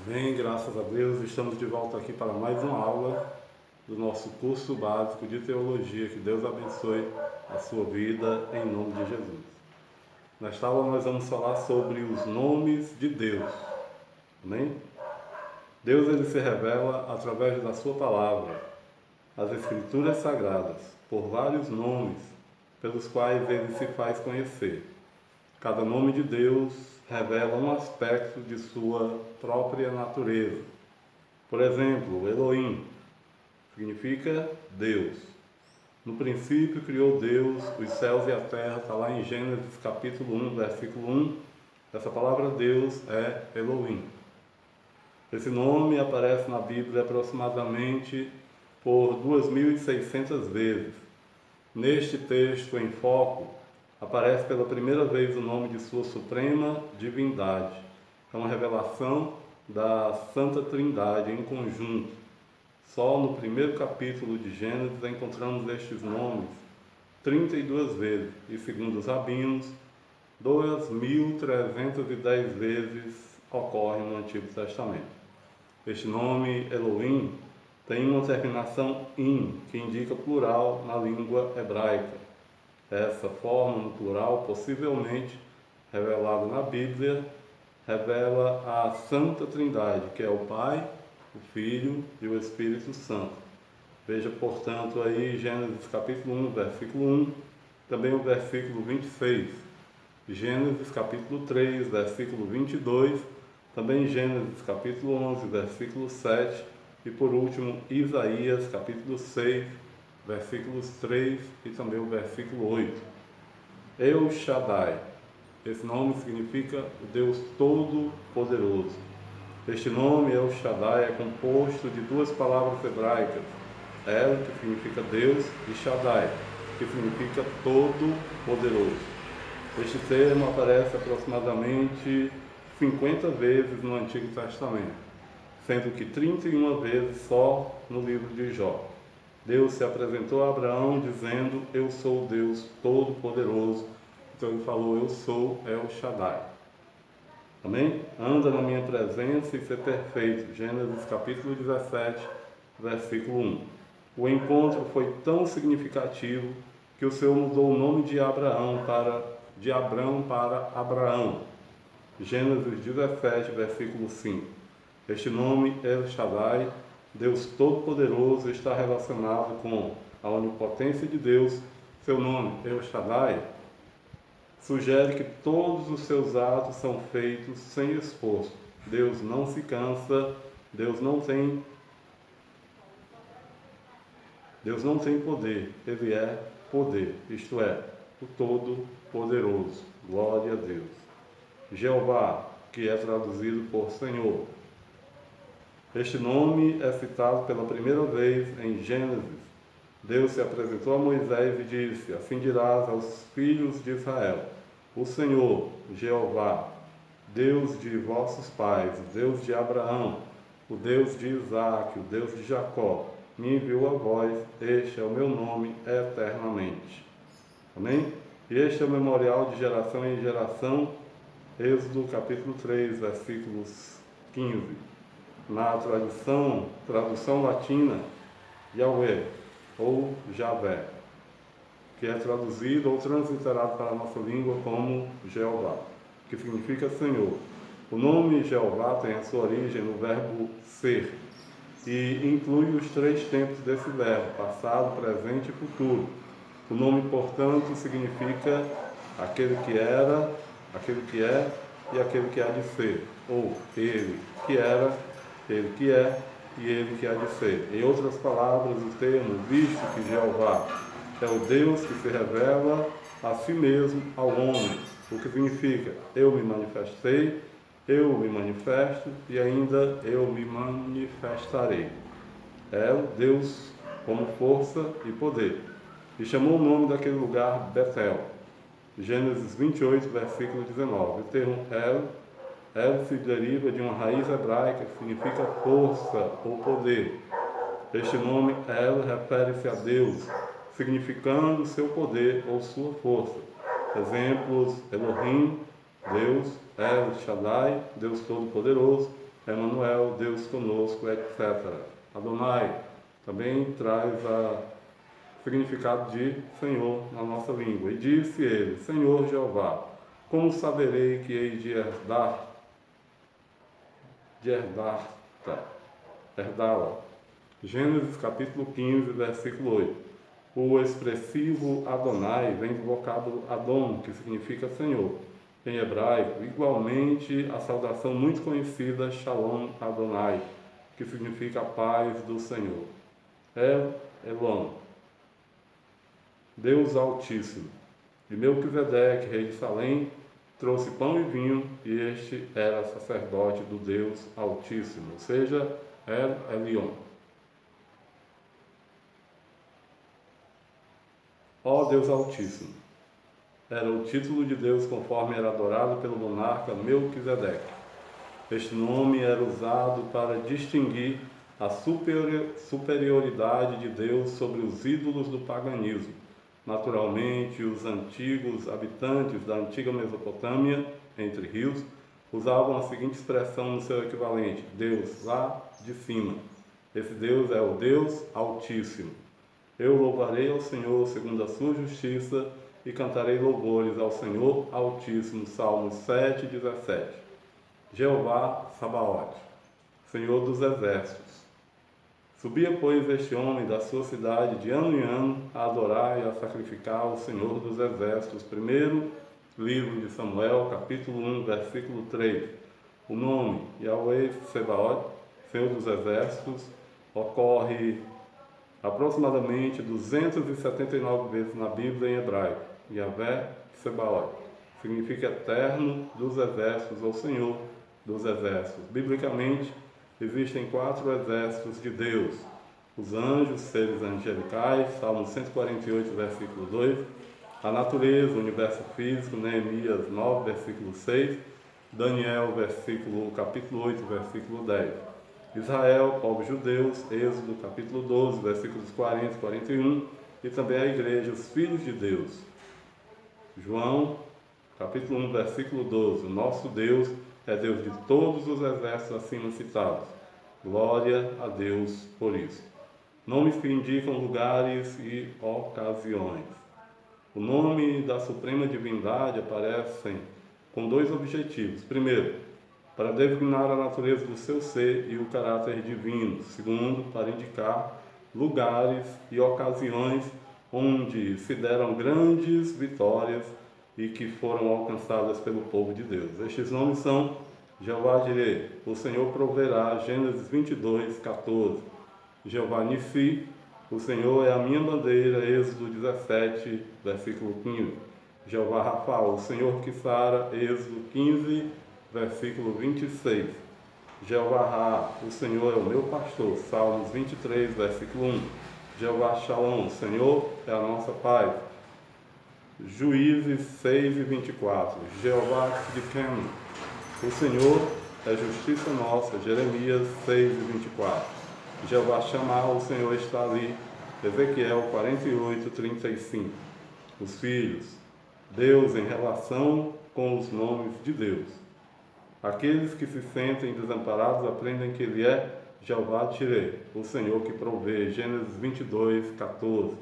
Bem, graças a Deus, estamos de volta aqui para mais uma aula do nosso curso básico de teologia. Que Deus abençoe a sua vida em nome de Jesus. Nesta aula nós vamos falar sobre os nomes de Deus. Amém? Deus ele se revela através da sua palavra, as escrituras sagradas, por vários nomes pelos quais ele se faz conhecer. Cada nome de Deus revela um aspecto de sua própria natureza. Por exemplo, Elohim significa Deus. No princípio criou Deus os céus e a terra, está lá em Gênesis capítulo 1, versículo 1. Essa palavra Deus é Elohim. Esse nome aparece na Bíblia aproximadamente por 2.600 vezes. Neste texto em foco, aparece pela primeira vez o nome de sua suprema divindade. É uma revelação da Santa Trindade em conjunto. Só no primeiro capítulo de Gênesis encontramos estes nomes 32 vezes, e segundo os rabinos, 2.310 vezes ocorre no Antigo Testamento. Este nome Elohim tem uma terminação in, que indica plural na língua hebraica. Essa forma no plural, possivelmente revelada na Bíblia, revela a Santa Trindade, que é o Pai, o Filho e o Espírito Santo. Veja, portanto, aí Gênesis capítulo 1, versículo 1, também o versículo 26. Gênesis capítulo 3, versículo 22, também Gênesis capítulo 11, versículo 7, e por último Isaías capítulo 6, versículos 3 e também o versículo 8. El Shaddai, esse nome significa o Deus Todo-Poderoso. Este nome, El Shaddai, é composto de duas palavras hebraicas, El, que significa Deus, e Shaddai, que significa Todo-Poderoso. Este termo aparece aproximadamente 50 vezes no Antigo Testamento, sendo que 31 vezes só no livro de Jó. Deus se apresentou a Abraão dizendo: eu sou o Deus Todo-Poderoso. Então ele falou: eu sou El Shaddai. Amém? Anda na minha presença e ser perfeito. Gênesis capítulo 17, versículo 1. O encontro foi tão significativo que o Senhor mudou o nome de Abrão para Abraão. Gênesis 17, versículo 5. Este nome, El Shaddai, Deus Todo-Poderoso, está relacionado com a onipotência de Deus. Seu nome, El Shaddai, sugere que todos os seus atos são feitos sem esforço. Deus não se cansa, Deus não tem poder, Ele é poder, isto é, o Todo-Poderoso. Glória a Deus. Jeová, que é traduzido por Senhor. Este nome é citado pela primeira vez em Gênesis. Deus se apresentou a Moisés e disse: assim dirás aos filhos de Israel: o Senhor, Jeová, Deus de vossos pais, o Deus de Abraão, o Deus de Isaque, o Deus de Jacó, me enviou a vós. Este é o meu nome eternamente. Amém? E este é o memorial de geração em geração. Êxodo capítulo 3, versículos 15. Na tradução latina, Yahweh, ou Javé, que é traduzido ou transliterado para a nossa língua como Jeová, que significa Senhor. O nome Jeová tem a sua origem no verbo ser, e inclui os três tempos desse verbo, passado, presente e futuro. O nome, portanto, significa aquele que era, aquele que é e aquele que há de ser, ou ele que era, ele que é e ele que há de ser. Em outras palavras, o termo, visto que Jeová é o Deus que se revela a si mesmo ao homem, o que significa: eu me manifestei, eu me manifesto e ainda eu me manifestarei. É o Deus como força e poder. E chamou o nome daquele lugar Betel. Gênesis 28, versículo 19. O termo El se deriva de uma raiz hebraica que significa força ou poder. Este nome El refere-se a Deus, significando seu poder ou sua força. Exemplos: Elohim, Deus; El Shaddai, Deus Todo-Poderoso; Emanuel, Deus conosco, etc. Adonai também traz o significado de Senhor na nossa língua. E disse ele, Senhor Jeová, como saberei que hei de herdá-la? Gênesis capítulo 15, versículo 8. O expressivo Adonai vem do vocábulo Adon, que significa Senhor. Em hebraico, igualmente, a saudação muito conhecida Shalom Adonai, que significa a paz do Senhor. Elon, Deus Altíssimo. E Melquisedeque, rei de Salém, trouxe pão e vinho, e este era sacerdote do Deus Altíssimo, ou seja, El Elyon. Ó Deus Altíssimo, era o título de Deus conforme era adorado pelo monarca Melquisedeque. Este nome era usado para distinguir a superioridade de Deus sobre os ídolos do paganismo. Naturalmente, os antigos habitantes da antiga Mesopotâmia, entre rios, usavam a seguinte expressão no seu equivalente: Deus lá de cima. Esse Deus é o Deus Altíssimo. Eu louvarei ao Senhor segundo a sua justiça e cantarei louvores ao Senhor Altíssimo. Salmos 7, 17. Jeová Sabaote, Senhor dos exércitos. Subia, pois, este homem da sua cidade de ano em ano a adorar e a sacrificar ao Senhor dos exércitos. Primeiro livro de Samuel, capítulo 1, versículo 3. O nome Yahweh Sebaot, Senhor dos exércitos, ocorre aproximadamente 279 vezes na Bíblia em hebraico. Yahvé Sebaot significa eterno dos exércitos ou Senhor dos exércitos. Biblicamente, existem 4 exércitos de Deus: os anjos, seres angelicais, Salmo 148, versículo 2, a natureza, o universo físico, Neemias 9, versículo 6, Daniel, capítulo 8, versículo 10. Israel, povos judeus, Êxodo, capítulo 12, versículos 40 e 41, e também a igreja, os filhos de Deus. João, capítulo 1, versículo 12, o nosso Deus é Deus de todos os exércitos acima citados. Glória a Deus por isso. Nomes que indicam lugares e ocasiões. O nome da Suprema Divindade aparecem com 2 objetivos. Primeiro, para designar a natureza do seu ser e o caráter divino. Segundo, para indicar lugares e ocasiões onde se deram grandes vitórias e que foram alcançadas pelo povo de Deus. Estes nomes são Jeová Jireh, o Senhor proverá, Gênesis 22, 14. Jeová Nissi, o Senhor é a minha bandeira, Êxodo 17, versículo 15. Jeová Rafa, o Senhor que sara, Êxodo 15, versículo 26. Jeová Ra, o Senhor é o meu pastor, Salmos 23, versículo 1. Jeová Shalom, o Senhor é a nossa paz. Juízes 6 e 24. Jeová Tzidkenu, o Senhor é justiça nossa, Jeremias 6 e 24. Jeová Shammah, o Senhor está ali, Ezequiel 48, 35. Os filhos, Deus em relação com os nomes de Deus. Aqueles que se sentem desamparados aprendem que Ele é Jeová Jireh, o Senhor que provê, Gênesis 22, 14.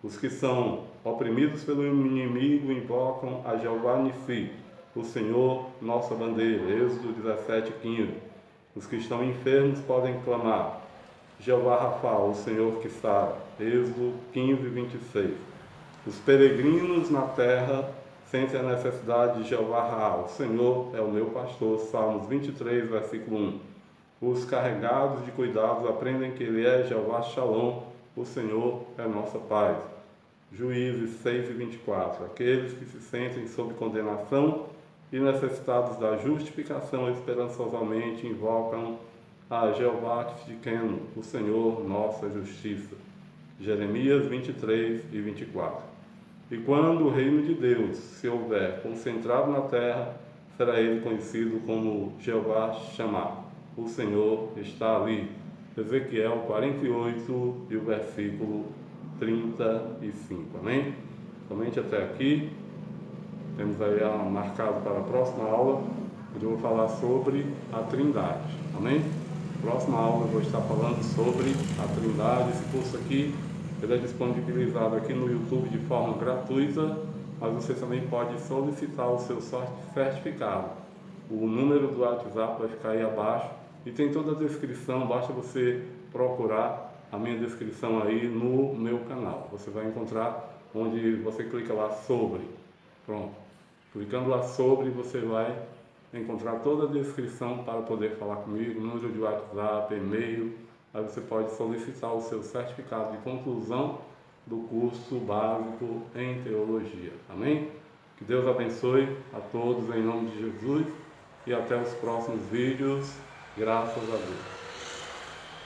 Os que são oprimidos pelo inimigo invocam a Jeová Nissi, o Senhor, nossa bandeira, Êxodo 17, 15. Os que estão enfermos podem clamar, Jeová Rafa, o Senhor que sara, Êxodo 15, 26. Os peregrinos na terra sentem a necessidade de Jeová Ra, o Senhor é o meu pastor, Salmos 23, versículo 1. Os carregados de cuidados aprendem que Ele é Jeová Shalom, o Senhor é a nossa paz. Juízes 6 e 24. Aqueles que se sentem sob condenação e necessitados da justificação esperançosamente invocam a Jeová Tzidkenu, o Senhor, nossa justiça. Jeremias 23 e 24. E quando o reino de Deus se houver concentrado na terra, será ele conhecido como Jeová Shammah. O Senhor está ali. Ezequiel 48 e o versículo 35. Amém? Somente até aqui. Temos aí marcado para a próxima aula onde eu vou falar sobre a Trindade. Amém? Próxima aula eu vou estar falando sobre a Trindade. Esse curso aqui ele é disponibilizado aqui no YouTube de forma gratuita, mas você também pode solicitar o seu certificado. O número do WhatsApp vai ficar aí abaixo e tem toda a descrição, basta você procurar a minha descrição aí no meu canal. Você vai encontrar onde você clica lá sobre. Pronto. Clicando lá sobre, você vai encontrar toda a descrição para poder falar comigo, número de WhatsApp, e-mail. Aí você pode solicitar o seu certificado de conclusão do curso básico em teologia. Amém? Que Deus abençoe a todos em nome de Jesus e até os próximos vídeos. Graças a Deus.